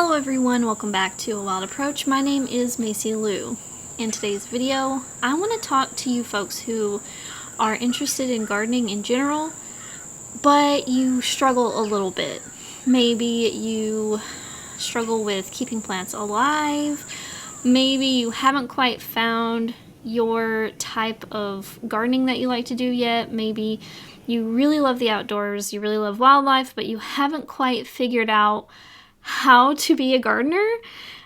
Hello everyone, welcome back to A Wild Approach. My name is Macy Lou. In today's video, I want to talk to you folks who are interested in gardening in general, but you struggle a little bit. Maybe you struggle with keeping plants alive. Maybe you haven't quite found your type of gardening that you like to do yet. Maybe you really love the outdoors, you really love wildlife, but you haven't quite figured out how to be a gardener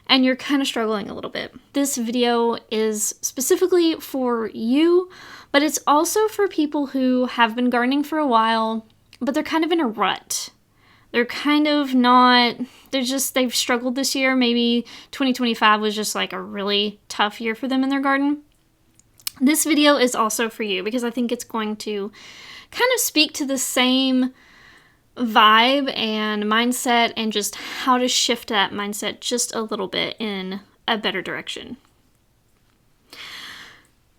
and you're kind of struggling a little bit. This video is specifically for you, but it's also for people who have been gardening for a while, but they're kind of in a rut. They're kind of not, they've struggled this year. Maybe 2025 was just like a really tough year for them in their garden. This video is also for you because I think it's going to kind of speak to the same vibe and mindset and just how to shift that mindset just a little bit in a better direction.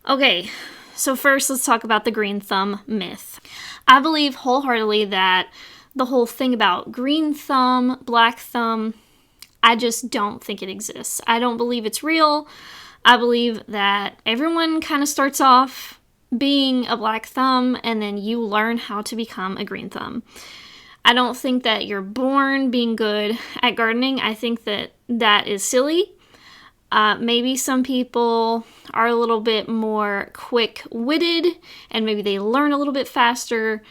Okay, so first let's talk about the green thumb myth. I believe wholeheartedly that the whole thing about green thumb, black thumb, I just don't think it exists. I don't believe it's real. I believe that everyone kind of starts off being a black thumb and then you learn how to become a green thumb. I don't think that you're born being good at gardening. I think that that is silly. Maybe some people are a little bit more quick-witted and maybe they learn a little bit faster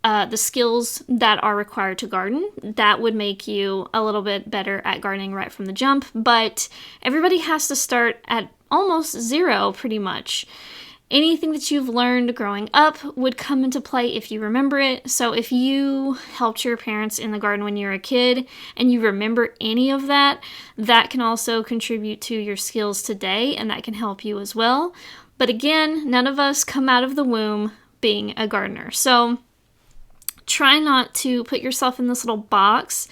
the skills that are required to garden. That would make you a little bit better at gardening right from the jump, but everybody has to start at almost zero pretty much. Anything that you've learned growing up would come into play if you remember it. So if you helped your parents in the garden when you were a kid and you remember any of that, that can also contribute to your skills today and that can help you as well. But again, none of us come out of the womb being a gardener. So try not to put yourself in this little box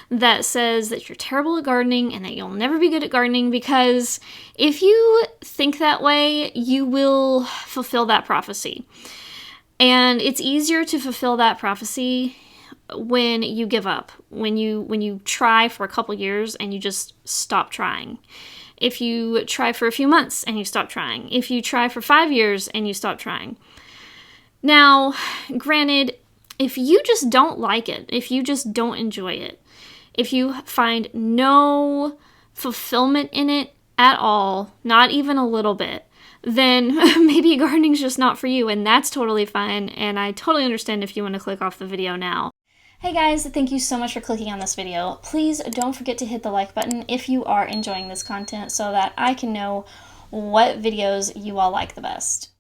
that says that you're terrible at gardening and that you'll never be good at gardening, because if you think that way, you will fulfill that prophecy. And it's easier to fulfill that prophecy when you give up, when you try for a couple years and you just stop trying. If you try for a few months and you stop trying. If you try for 5 years and you stop trying. Now, granted, if you just don't like it, if you just don't enjoy it, if you find no fulfillment in it at all, not even a little bit, then maybe gardening's just not for you, and that's totally fine, and I totally understand if you want to click off the video now. Hey guys, thank you so much for clicking on this video. Please don't forget to hit the like button if you are enjoying this content so that I can know what videos you all like the best.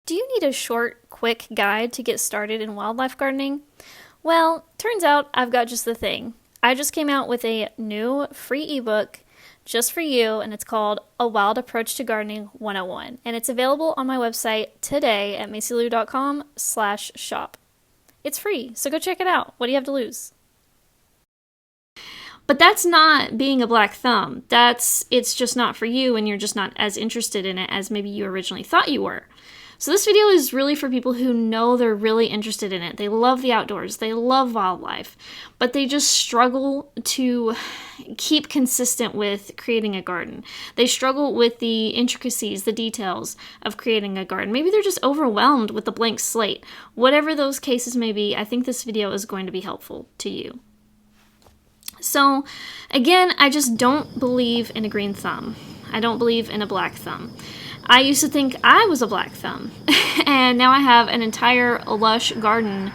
Do you need a short, quick guide to get started in wildlife gardening? Well, turns out I've got just the thing. I just came out with a new free ebook just for you, and it's called A Wild Approach to Gardening 101, and it's available on my website today at macylou.com/shop. It's free, so go check it out. What do you have to lose? But that's not being a black thumb. It's just not for you, and you're just not as interested in it as maybe you originally thought you were. So this video is really for people who know they're really interested in it. They love the outdoors, they love wildlife, but they just struggle to keep consistent with creating a garden. They struggle with the intricacies, the details of creating a garden. Maybe they're just overwhelmed with the blank slate. Whatever those cases may be, I think this video is going to be helpful to you. So again, I just don't believe in a green thumb. I don't believe in a black thumb. I used to think I was a black thumb, and now I have an entire lush garden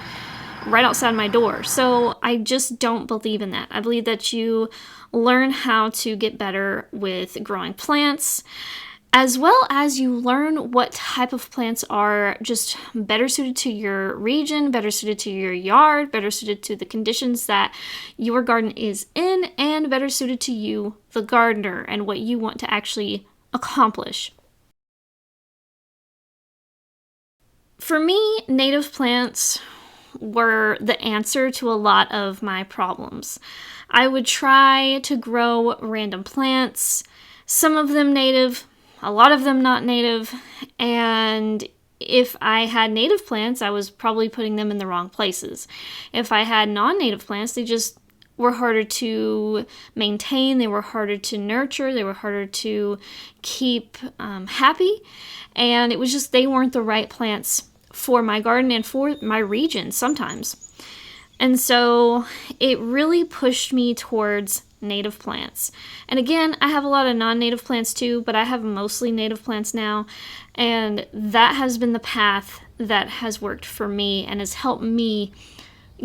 right outside my door. So I just don't believe in that. I believe that you learn how to get better with growing plants, as well as you learn what type of plants are just better suited to your region, better suited to your yard, better suited to the conditions that your garden is in, and better suited to you, the gardener, and what you want to actually accomplish. For me, native plants were the answer to a lot of my problems. I would try to grow random plants, some of them native, a lot of them not native, and if I had native plants, I was probably putting them in the wrong places. If I had non-native plants, they just were harder to maintain, they were harder to nurture, they were harder to keep happy, and it was just they weren't the right plants for my garden and for my region sometimes. And so it really pushed me towards native plants. And again, I have a lot of non-native plants too, but I have mostly native plants now, and that has been the path that has worked for me and has helped me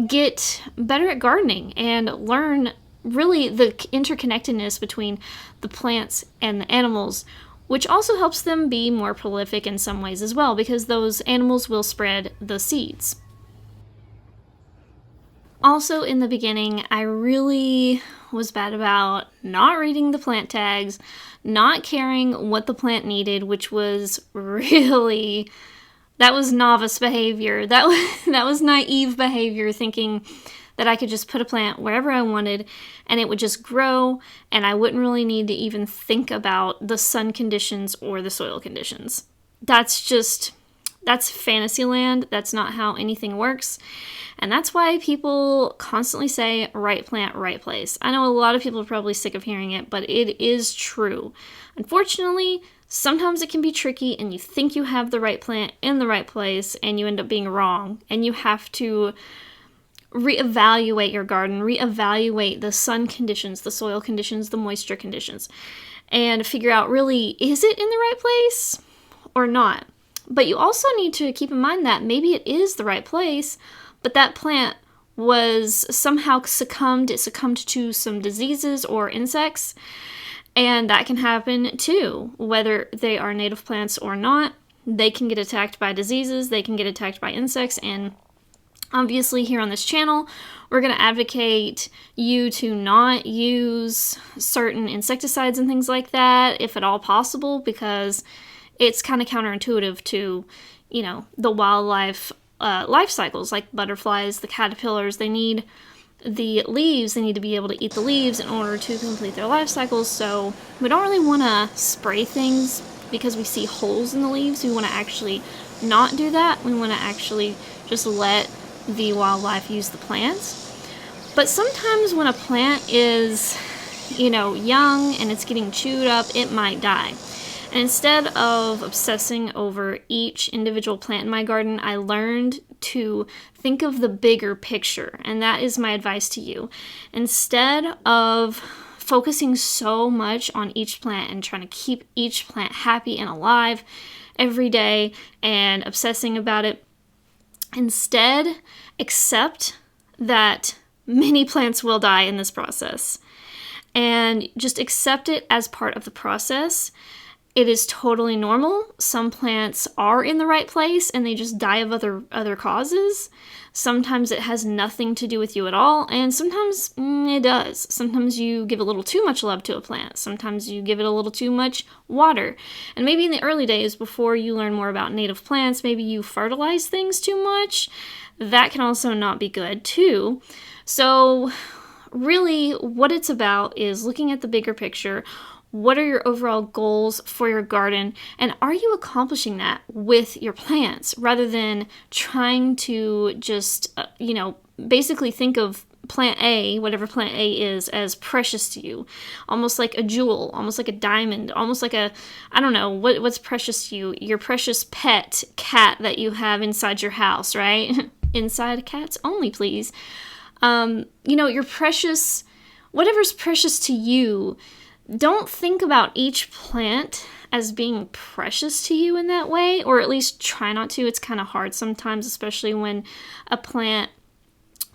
get better at gardening and learn really the interconnectedness between the plants and the animals, which also helps them be more prolific in some ways as well, because those animals will spread the seeds. Also, in the beginning, I really was bad about not reading the plant tags, not caring what the plant needed, which was really... that was novice behavior. That was naive behavior, thinking that I could just put a plant wherever I wanted and it would just grow and I wouldn't really need to even think about the sun conditions or the soil conditions. That's fantasy land. That's not how anything works. And that's why people constantly say, right plant, right place. I know a lot of people are probably sick of hearing it, but it is true. Unfortunately, sometimes it can be tricky and you think you have the right plant in the right place and you end up being wrong. And you have to reevaluate your garden, reevaluate the sun conditions, the soil conditions, the moisture conditions, and figure out really, is it in the right place or not? But you also need to keep in mind that maybe it is the right place, but that plant was somehow succumbed to some diseases or insects. And that can happen too, whether they are native plants or not. They can get attacked by diseases, they can get attacked by insects, and obviously here on this channel, we're going to advocate you to not use certain insecticides and things like that, if at all possible, because it's kind of counterintuitive to, the wildlife life cycles, like butterflies, the caterpillars. They need the leaves, they need to be able to eat the leaves in order to complete their life cycles. So we don't really want to spray things because we see holes in the leaves. We want to actually not do that. We want to actually just let the wildlife use the plants. But sometimes when a plant is, young and it's getting chewed up, it might die. And instead of obsessing over each individual plant in my garden, I learned to think of the bigger picture. And that is my advice to you. Instead of focusing so much on each plant and trying to keep each plant happy and alive every day and obsessing about it, instead accept that many plants will die in this process. And just accept it as part of the process. It is totally normal. Some plants are in the right place and they just die of other causes. Sometimes it has nothing to do with you at all, and sometimes it does. Sometimes you give a little too much love to a plant. Sometimes you give it a little too much water. And maybe in the early days, before you learn more about native plants, maybe you fertilize things too much. That can also not be good too. So really what it's about is looking at the bigger picture. What are your overall goals for your garden? And are you accomplishing that with your plants rather than trying to just, basically think of plant A, whatever plant A is, as precious to you, almost like a jewel, almost like a diamond, almost like what's precious to you? Your precious pet cat that you have inside your house, right? Inside cats only, please. Your precious, whatever's precious to you. Don't think about each plant as being precious to you in that way, or at least try not to. It's kind of hard sometimes, especially when a plant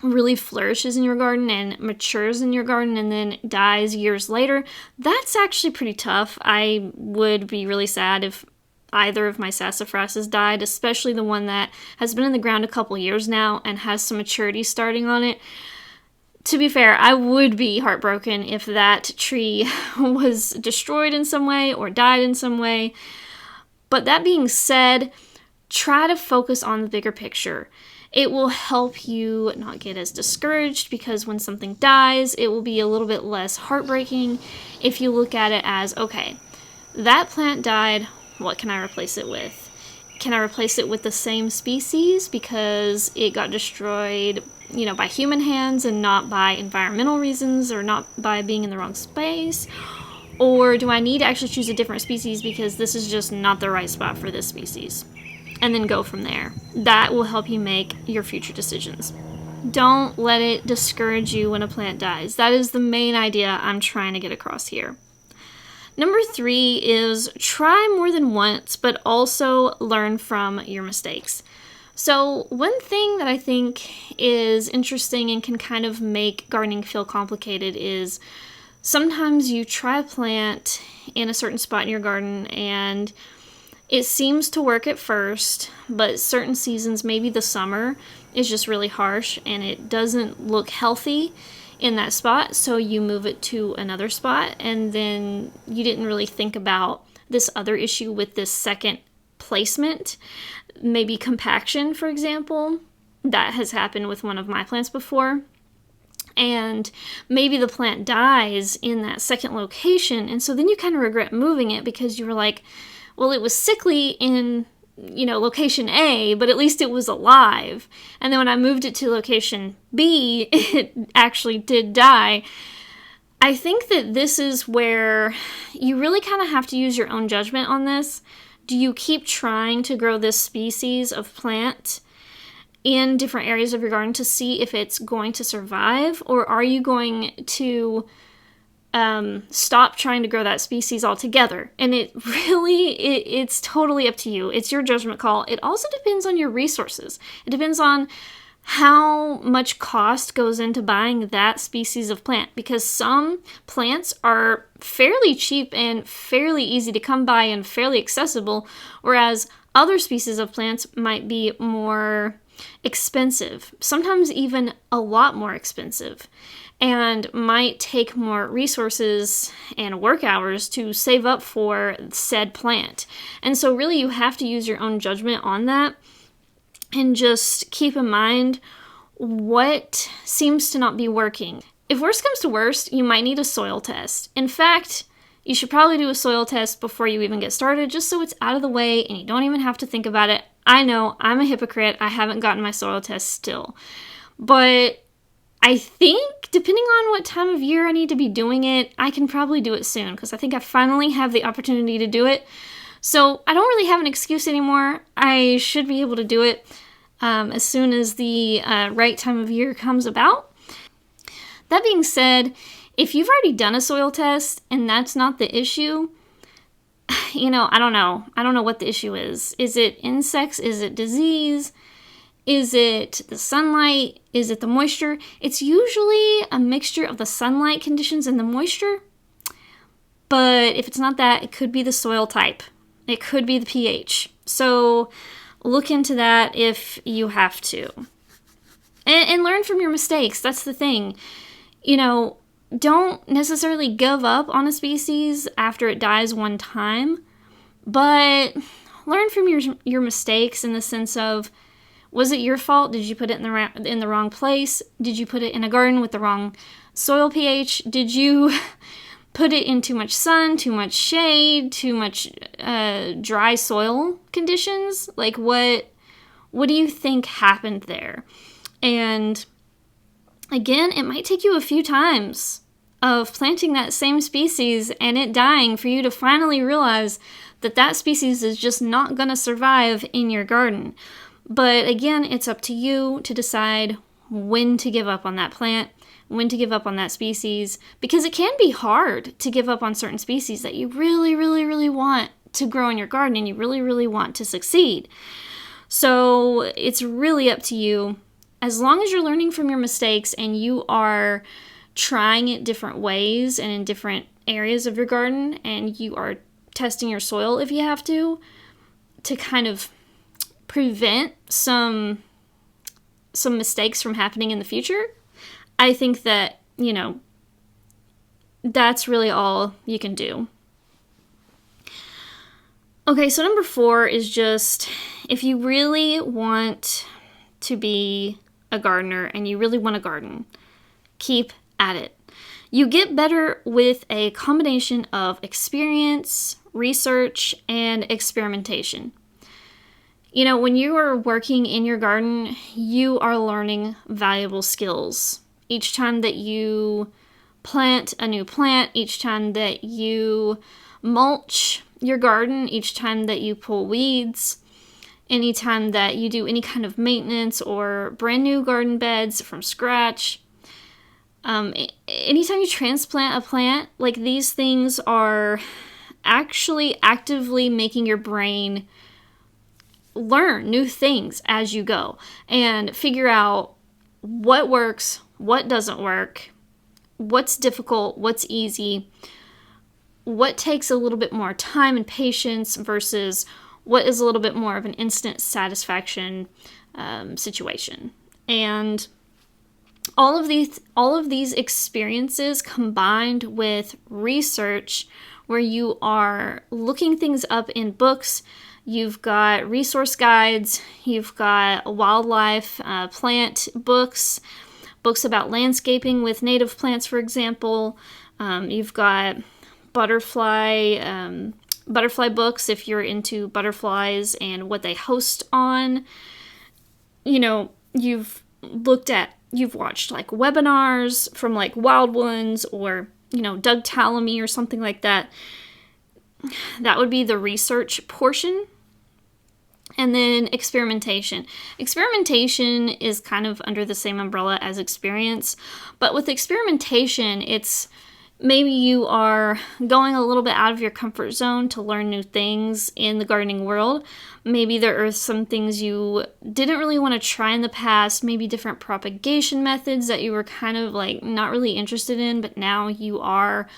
really flourishes in your garden and matures in your garden and then dies years later. That's actually pretty tough. I would be really sad if either of my sassafrasses died, especially the one that has been in the ground a couple years now and has some maturity starting on it. To be fair, I would be heartbroken if that tree was destroyed in some way or died in some way. But that being said, try to focus on the bigger picture. It will help you not get as discouraged, because when something dies, it will be a little bit less heartbreaking if you look at it as, okay, that plant died, what can I replace it with? Can I replace it with the same species because it got destroyed by human hands and not by environmental reasons or not by being in the wrong space? Or do I need to actually choose a different species because this is just not the right spot for this species? And then go from there. That will help you make your future decisions. Don't let it discourage you when a plant dies. That is the main idea I'm trying to get across here. Number 3 is try more than once, but also learn from your mistakes. So one thing that I think is interesting and can kind of make gardening feel complicated is sometimes you try a plant in a certain spot in your garden and it seems to work at first, but certain seasons, maybe the summer, is just really harsh and it doesn't look healthy in that spot, so you move it to another spot, and then you didn't really think about this other issue with this second placement, maybe compaction, for example. That has happened with one of my plants before. And maybe the plant dies in that second location, and so then you kind of regret moving it because you were like, well, it was sickly in location A, but at least it was alive. And then when I moved it to location B, it actually did die. I think that this is where you really kind of have to use your own judgment on this. Do you keep trying to grow this species of plant in different areas of your garden to see if it's going to survive? Or are you going to stop trying to grow that species altogether? And it's totally up to you. It's your judgment call. It also depends on your resources. It depends on how much cost goes into buying that species of plant, because some plants are fairly cheap and fairly easy to come by and fairly accessible, whereas other species of plants might be more expensive, sometimes even a lot more expensive, and might take more resources and work hours to save up for said plant. And so really you have to use your own judgment on that and just keep in mind what seems to not be working. If worst comes to worst, you might need a soil test. In fact, you should probably do a soil test before you even get started, just so it's out of the way and you don't even have to think about it. I know, I'm a hypocrite. I haven't gotten my soil test still. But I think, depending on what time of year I need to be doing it, I can probably do it soon, because I think I finally have the opportunity to do it. So I don't really have an excuse anymore. I should be able to do it as soon as the right time of year comes about. That being said, if you've already done a soil test and that's not the issue, I don't know. I don't know what the issue is. Is it insects? Is it disease? Is it the sunlight? Is it the moisture? It's usually a mixture of the sunlight conditions and the moisture. But if it's not that, it could be the soil type. It could be the pH. So look into that if you have to. And learn from your mistakes. That's the thing. Don't necessarily give up on a species after it dies one time, but learn from your mistakes in the sense of, was it your fault? Did you put it in the wrong place? Did you put it in a garden with the wrong soil pH? Did you put it in too much sun, too much shade, too much dry soil conditions? Like, what do you think happened there? And again, it might take you a few times of planting that same species and it dying for you to finally realize that that species is just not going to survive in your garden. But again, it's up to you to decide when to give up on that plant, when to give up on that species, because it can be hard to give up on certain species that you really, really, really want to grow in your garden and you really, really want to succeed. So it's really up to you. As long as you're learning from your mistakes and you are trying it different ways and in different areas of your garden, and you are testing your soil if you have to kind of prevent some mistakes from happening in the future, I think that, that's really all you can do. Okay, so number 4 is just, if you really want to be a gardener and you really want to garden, keep at it. You get better with a combination of experience, research, and experimentation. When you are working in your garden, you are learning valuable skills. Each time that you plant a new plant, each time that you mulch your garden, each time that you pull weeds, anytime that you do any kind of maintenance or brand new garden beds from scratch, anytime you transplant a plant, like these things are actually actively making your brain learn new things as you go and figure out what works, what doesn't work, what's difficult, what's easy, what takes a little bit more time and patience versus what is a little bit more of an instant satisfaction situation. And all of these experiences combined with research where you are looking things up in books, you've got resource guides, you've got wildlife plant books about landscaping with native plants, for example. You've got butterfly books if you're into butterflies and what they host on. You've watched like webinars from like Wild Ones or, Doug Tallamy or something like that. That would be the research portion. And then experimentation. Experimentation is kind of under the same umbrella as experience. But with experimentation, it's maybe you are going a little bit out of your comfort zone to learn new things in the gardening world. Maybe there are some things you didn't really want to try in the past, maybe different propagation methods that you were kind of like not really interested in, but now you are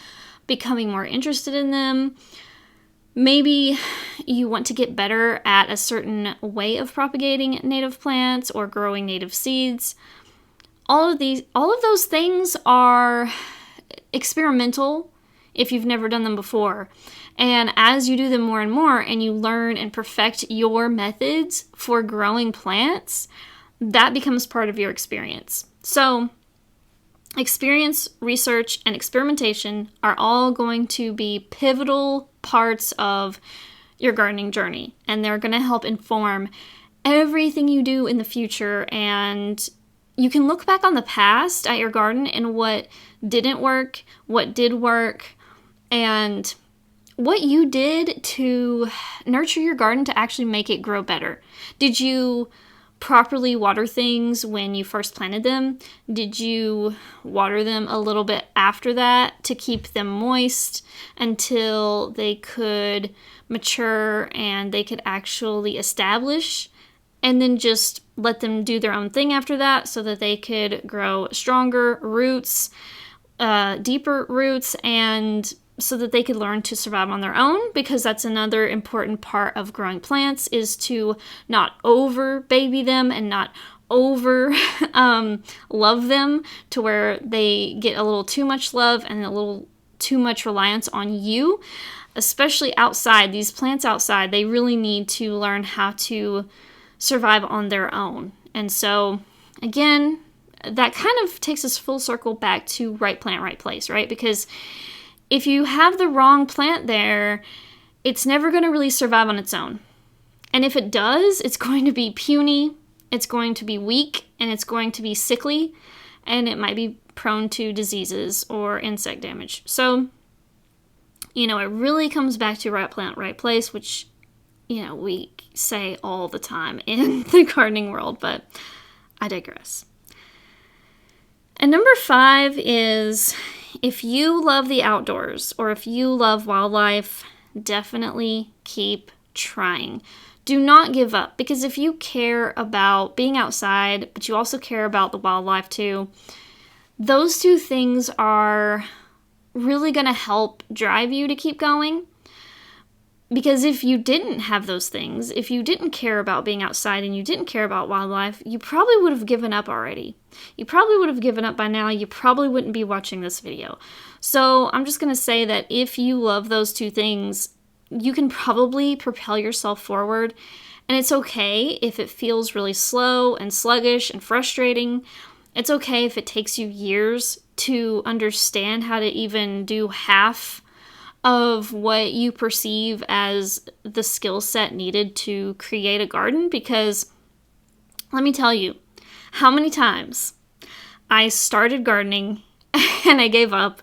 becoming more interested in them. Maybe you want to get better at a certain way of propagating native plants or growing native seeds. All of those things are experimental if you've never done them before. And as you do them more and more and you learn and perfect your methods for growing plants, that becomes part of your experience. So experience, research, and experimentation are all going to be pivotal parts of your gardening journey, and they're going to help inform everything you do in the future. And you can look back on the past at your garden and what didn't work, what did work, and what you did to nurture your garden to actually make it grow better. Did you properly water things when you first planted them? Did you water them a little bit after that to keep them moist until they could mature and they could actually establish, and then just let them do their own thing after that so that they could grow stronger roots, deeper roots, and so that they could learn to survive on their own? Because that's another important part of growing plants, is to not over baby them and not over love them to where they get a little too much love and a little too much reliance on you. Especially outside, these plants outside, they really need to learn how to survive on their own. And so again, that kind of takes us full circle back to right plant, right place, right? Because if you have the wrong plant there, it's never going to really survive on its own. And if it does, it's going to be puny, it's going to be weak, and it's going to be sickly, and it might be prone to diseases or insect damage. So, it really comes back to right plant, right place, which, we say all the time in the gardening world, but I digress. And number 5 is, if you love the outdoors or if you love wildlife, definitely keep trying. Do not give up, because if you care about being outside, but you also care about the wildlife too, those two things are really going to help drive you to keep going. Because if you didn't have those things, if you didn't care about being outside and you didn't care about wildlife, you probably would have given up already. You probably would have given up by now. You probably wouldn't be watching this video. So I'm just going to say that if you love those two things, you can probably propel yourself forward. And it's okay if it feels really slow and sluggish and frustrating. It's okay if it takes you years to understand how to even do half of what you perceive as the skill set needed to create a garden, because let me tell you how many times I started gardening and I gave up,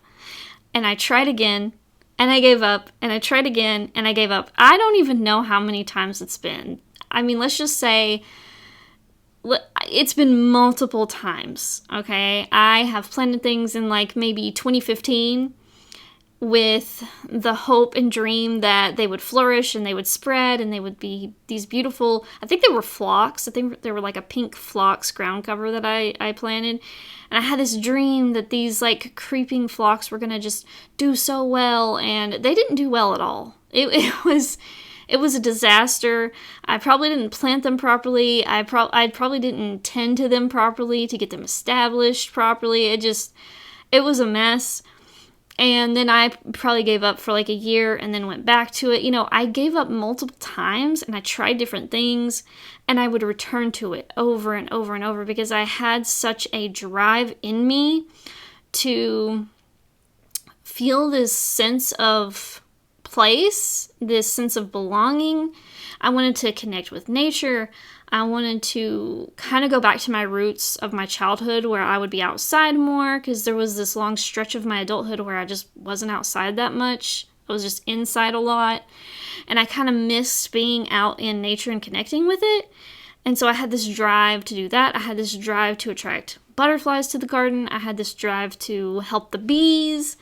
and I tried again and I gave up, and I tried again and I gave up. I don't even know how many times it's been. I mean, let's just say it's been multiple times, okay? I have planted things in like maybe 2015 with the hope and dream that they would flourish and they would spread and they would be these beautiful, I think they were phlox. I think they were like a pink phlox ground cover that I planted. And I had this dream that these like creeping phlox were going to just do so well, and they didn't do well at all. It was a disaster. I probably didn't plant them properly. I probably didn't tend to them properly to get them established properly. It was a mess. And then I probably gave up for like a year and then went back to it. You know, I gave up multiple times and I tried different things, and I would return to it over and over and over because I had such a drive in me to feel this sense of place, this sense of belonging. I wanted to connect with nature. I wanted to kind of go back to my roots of my childhood where I would be outside more, because there was this long stretch of my adulthood where I just wasn't outside that much. I was just inside a lot, and I kind of missed being out in nature and connecting with it. And so I had this drive to do that. I had this drive to attract butterflies to the garden. I had this drive to help the bees.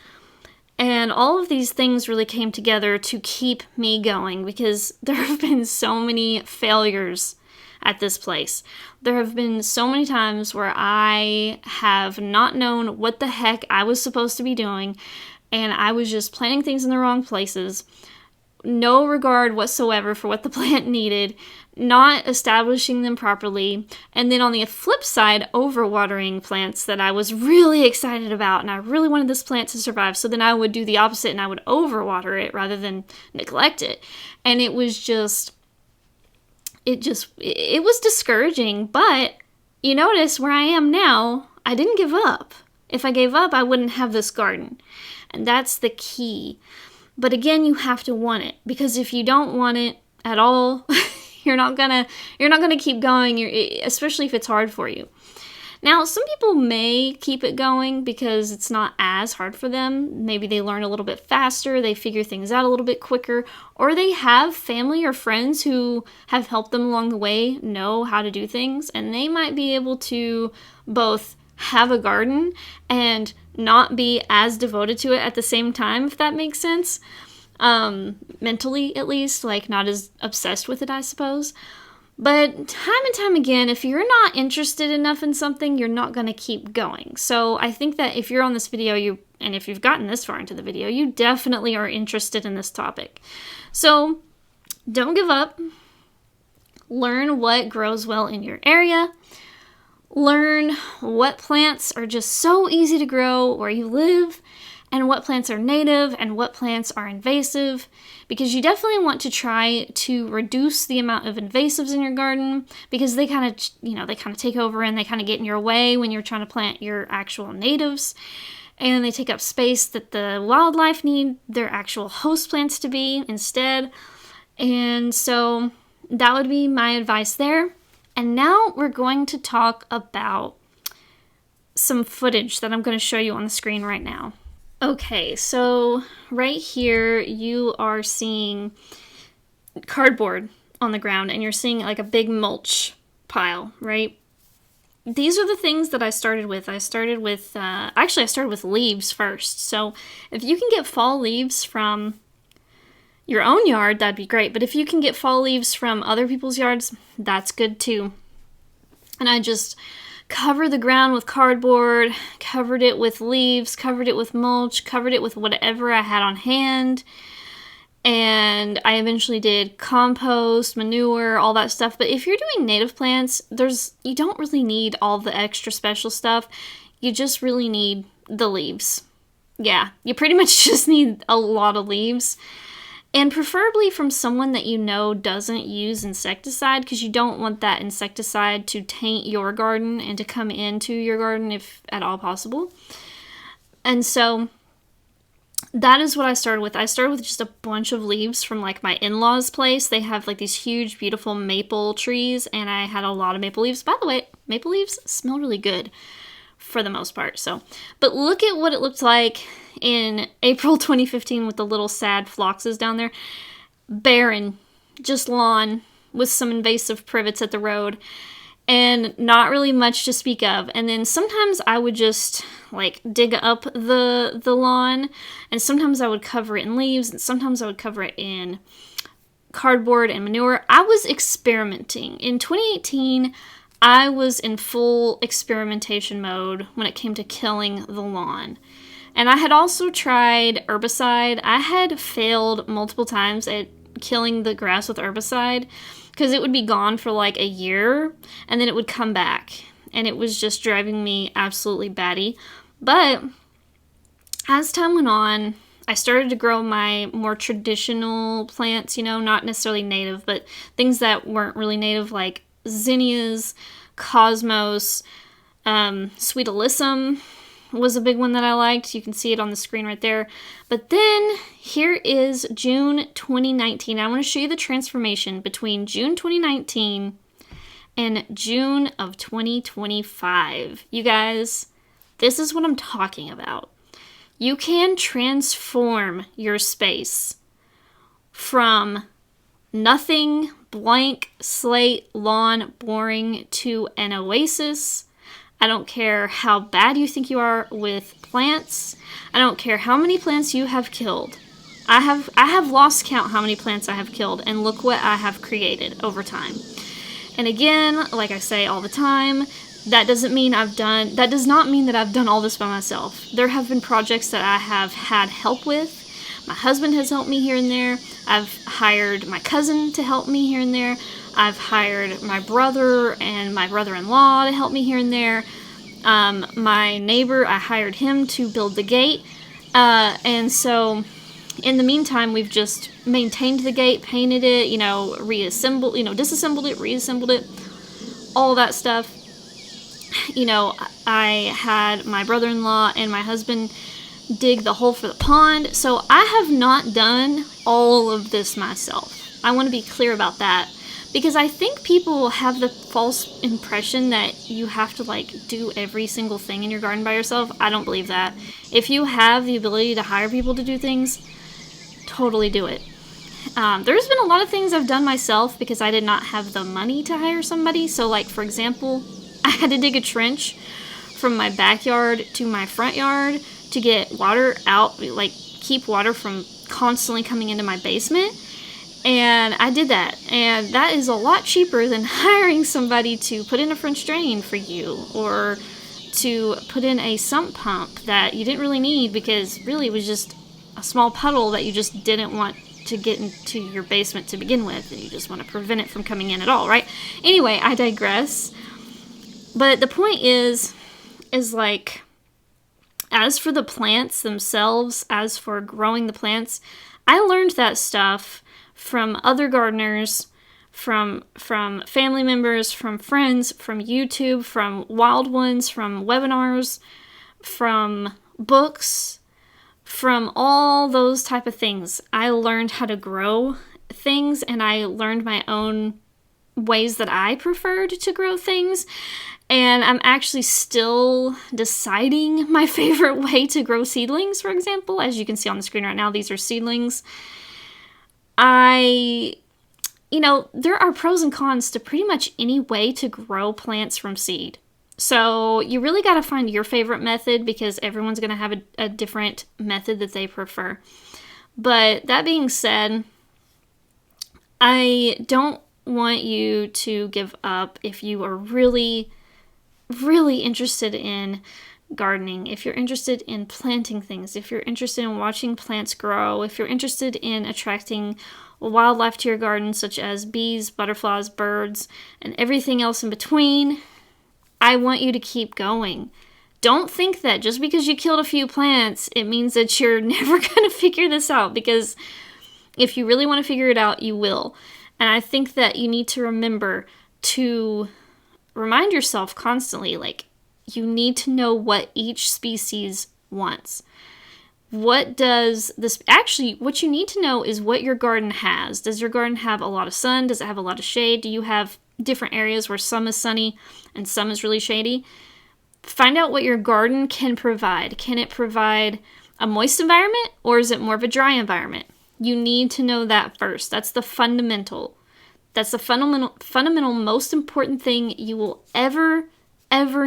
And all of these things really came together to keep me going, because there have been so many failures at this place. There have been so many times where I have not known what the heck I was supposed to be doing, and I was just planting things in the wrong places, no regard whatsoever for what the plant needed, not establishing them properly, and then on the flip side, overwatering plants that I was really excited about, and I really wanted this plant to survive, so then I would do the opposite and I would overwater it rather than neglect it. And it was it was discouraging. But you notice where I am now, I didn't give up. If I gave up, I wouldn't have this garden. And that's the key. But again, you have to want it, because if you don't want it at all, you're not gonna keep going, especially if it's hard for you. Now, some people may keep it going because it's not as hard for them. Maybe they learn a little bit faster, they figure things out a little bit quicker, or they have family or friends who have helped them along the way know how to do things, and they might be able to both have a garden and not be as devoted to it at the same time, if that makes sense. Mentally, at least, like not as obsessed with it, I suppose. But time and time again, if you're not interested enough in something, you're not going to keep going. So I think that if you're on this video, and if you've gotten this far into the video, you definitely are interested in this topic. So don't give up. Learn what grows well in your area. Learn what plants are just so easy to grow where you live, and what plants are native and what plants are invasive, because you definitely want to try to reduce the amount of invasives in your garden, because they kind of take over and they kind of get in your way when you're trying to plant your actual natives, and they take up space that the wildlife need their actual host plants to be instead. And so that would be my advice there. And now we're going to talk about some footage that I'm going to show you on the screen right now. Okay, so right here you are seeing cardboard on the ground, and you're seeing like a big mulch pile, right? These are the things that I started with. I started with leaves first. So if you can get fall leaves from your own yard, that'd be great. But if you can get fall leaves from other people's yards, that's good too. And I just covered the ground with cardboard, covered it with leaves, covered it with mulch, covered it with whatever I had on hand. And I eventually did compost, manure, all that stuff. But if you're doing native plants, you don't really need all the extra special stuff. You just really need the leaves. Yeah, you pretty much just need a lot of leaves. And preferably from someone that you know doesn't use insecticide, because you don't want that insecticide to taint your garden and to come into your garden if at all possible. And so that is what I started with. I started with just a bunch of leaves from like my in-laws' place. They have like these huge, beautiful maple trees, and I had a lot of maple leaves. By the way, maple leaves smell really good for the most part. So, but look at what it looked like in April 2015 with the little sad phloxes down there. Barren, just lawn with some invasive privets at the road, and not really much to speak of. And then sometimes I would just like dig up the lawn, and sometimes I would cover it in leaves, and sometimes I would cover it in cardboard and manure. I was experimenting. In 2018, I was in full experimentation mode when it came to killing the lawn. And I had also tried herbicide. I had failed multiple times at killing the grass with herbicide, because it would be gone for like a year and then it would come back, and it was just driving me absolutely batty. But as time went on, I started to grow my more traditional plants, not necessarily native, but things that weren't really native, like zinnias, cosmos, sweet alyssum was a big one that I liked. You can see it on the screen right there. But then here is June 2019. I want to show you the transformation between June 2019 and June of 2025. You guys, this is what I'm talking about. You can transform your space from nothing, blank slate, lawn, boring, to an oasis. I don't care how bad you think you are with plants. I don't care how many plants you have killed. I have lost count how many plants I have killed, and look what I have created over time. And again, like I say all the time, that does not mean that I've done all this by myself. There have been projects that I have had help with. My husband has helped me here and there. I've hired my cousin to help me here and there. I've hired my brother and my brother-in-law to help me here and there. My neighbor, I hired him to build the gate. And so in the meantime, we've just maintained the gate, painted it, disassembled it, reassembled it, all that stuff. I had my brother-in-law and my husband dig the hole for the pond. So I have not done all of this myself. I want to be clear about that, because I think people have the false impression that you have to do every single thing in your garden by yourself. I don't believe that. If you have the ability to hire people to do things, totally do it. There's been a lot of things I've done myself because I did not have the money to hire somebody. So for example, I had to dig a trench from my backyard to my front yard to get water out, keep water from constantly coming into my basement. And I did that. And that is a lot cheaper than hiring somebody to put in a French drain for you, or to put in a sump pump that you didn't really need, because really it was just a small puddle that you just didn't want to get into your basement to begin with, and you just want to prevent it from coming in at all, right? Anyway, I digress. But the point is as for the plants themselves, as for growing the plants, I learned that stuff from other gardeners, from family members, from friends, from YouTube, from Wild Ones, from webinars, from books, from all those type of things. I learned how to grow things, and I learned my own ways that I preferred to grow things. And I'm actually still deciding my favorite way to grow seedlings, for example. As you can see on the screen right now, these are seedlings. There are pros and cons to pretty much any way to grow plants from seed. So you really got to find your favorite method, because everyone's going to have a different method that they prefer. But that being said, I don't want you to give up if you are really, really interested in gardening, if you're interested in planting things, if you're interested in watching plants grow, if you're interested in attracting wildlife to your garden, such as bees, butterflies, birds, and everything else in between. I want you to keep going. Don't think that just because you killed a few plants, it means that you're never going to figure this out, because if you really want to figure it out, you will. And I think that you need to remember to remind yourself constantly, you need to know what each species wants. what does this, actually, what you need to know is what your garden has. Does your garden have a lot of sun? Does it have a lot of shade? Do you have different areas where some is sunny and some is really shady? Find out what your garden can provide. Can it provide a moist environment, or is it more of a dry environment? You need to know that first. That's the fundamental. That's the fundamental most important thing you will ever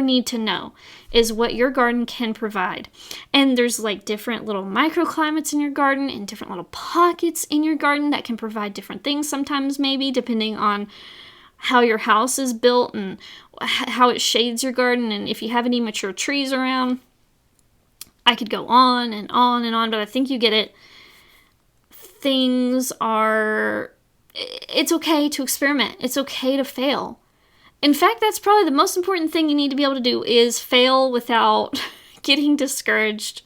need to know, is what your garden can provide. And there's like different little microclimates in your garden and different little pockets in your garden that can provide different things sometimes, maybe depending on how your house is built and how it shades your garden, and if you have any mature trees around. I could go on and on and on, but I think you get it. It's okay to experiment. It's okay to fail. In fact, that's probably the most important thing you need to be able to do, is fail without getting discouraged.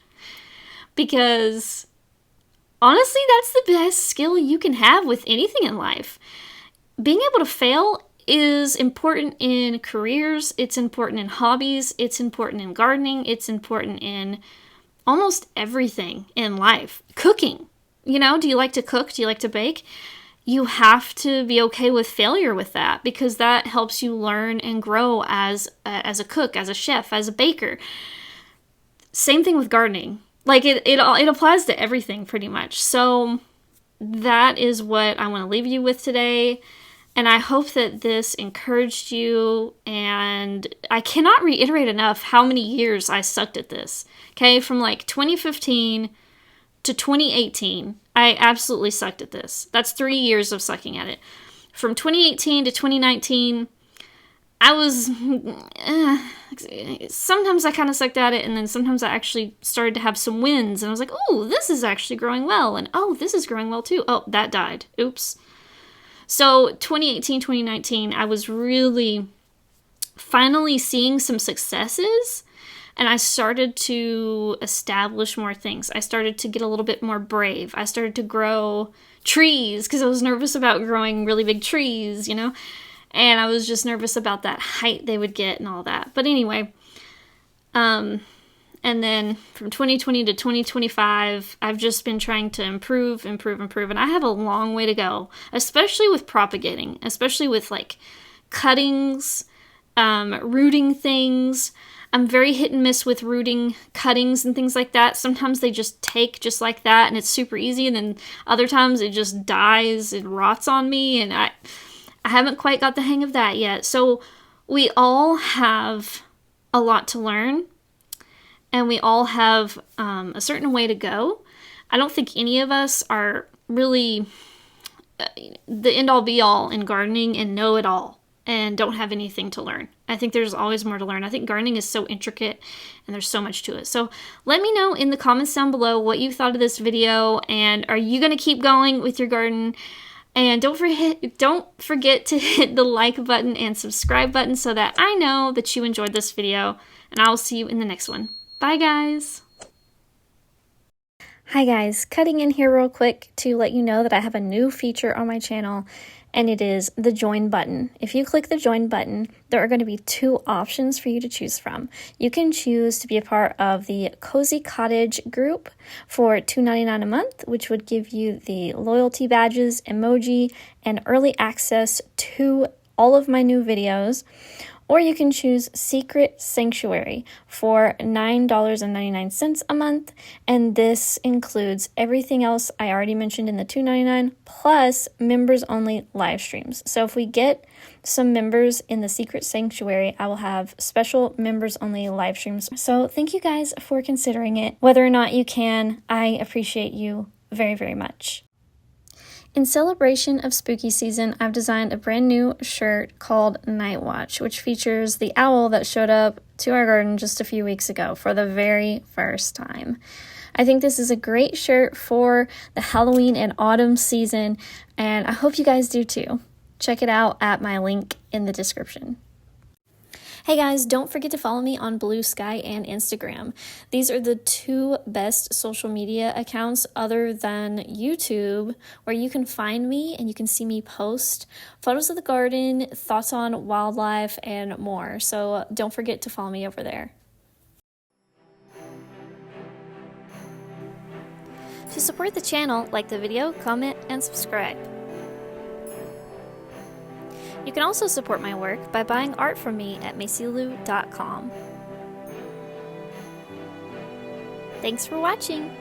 Because honestly, that's the best skill you can have with anything in life. Being able to fail is important in careers, it's important in hobbies, it's important in gardening, it's important in almost everything in life. Cooking. Do you like to cook? Do you like to bake? You have to be okay with failure with that, because that helps you learn and grow as a cook, as a chef, as a baker. Same thing with gardening. Like it applies to everything pretty much. So that is what I want to leave you with today. And I hope that this encouraged you. And I cannot reiterate enough how many years I sucked at this. Okay, from like 2015 to 2018, I absolutely sucked at this. That's 3 years of sucking at it. From 2018 to 2019, I was, sometimes I kind of sucked at it, and then sometimes I actually started to have some wins, and I was like, oh, this is actually growing well, and oh, this is growing well too. Oh, that died. Oops. So 2018, 2019, I was really finally seeing some successes, and I started to establish more things. I started to get a little bit more brave. I started to grow trees because I was nervous about growing really big trees, and I was just nervous about that height they would get and all that. But anyway, and then from 2020 to 2025, I've just been trying to improve. And I have a long way to go, especially with propagating, especially with like cuttings, rooting things. I'm very hit and miss with rooting cuttings and things like that. Sometimes they just take just like that and it's super easy. And then other times it just dies and rots on me. And I haven't quite got the hang of that yet. So we all have a lot to learn. And we all have a certain way to go. I don't think any of us are really the end-all be-all in gardening and know it all and don't have anything to learn. I think there's always more to learn. I think gardening is so intricate and there's so much to it. So let me know in the comments down below what you thought of this video, and are you going to keep going with your garden? And don't forget to hit the like button and subscribe button so that I know that you enjoyed this video, and I will see you in the next one. Bye, guys. Hi, guys. Cutting in here real quick to let you know that I have a new feature on my channel, and it is the join button. If you click the join button, there are going to be 2 options for you to choose from. You can choose to be a part of the Cozy Cottage group for $2.99 a month, which would give you the loyalty badges, emoji, and early access to all of my new videos. Or you can choose Secret Sanctuary for $9.99 a month, and this includes everything else I already mentioned in the $2.99 plus members-only live streams. So if we get some members in the Secret Sanctuary, I will have special members-only live streams. So thank you guys for considering it. Whether or not you can, I appreciate you very, very much. In celebration of spooky season, I've designed a brand new shirt called Night Watch, which features the owl that showed up to our garden just a few weeks ago for the very first time. I think this is a great shirt for the Halloween and autumn season, and I hope you guys do too. Check it out at my link in the description. Hey guys, don't forget to follow me on Blue Sky and Instagram. These are the 2 best social media accounts other than YouTube, where you can find me and you can see me post photos of the garden, thoughts on wildlife, and more. So don't forget to follow me over there. To support the channel, like the video, comment, and subscribe. You can also support my work by buying art from me at macylu.com. Thanks for watching!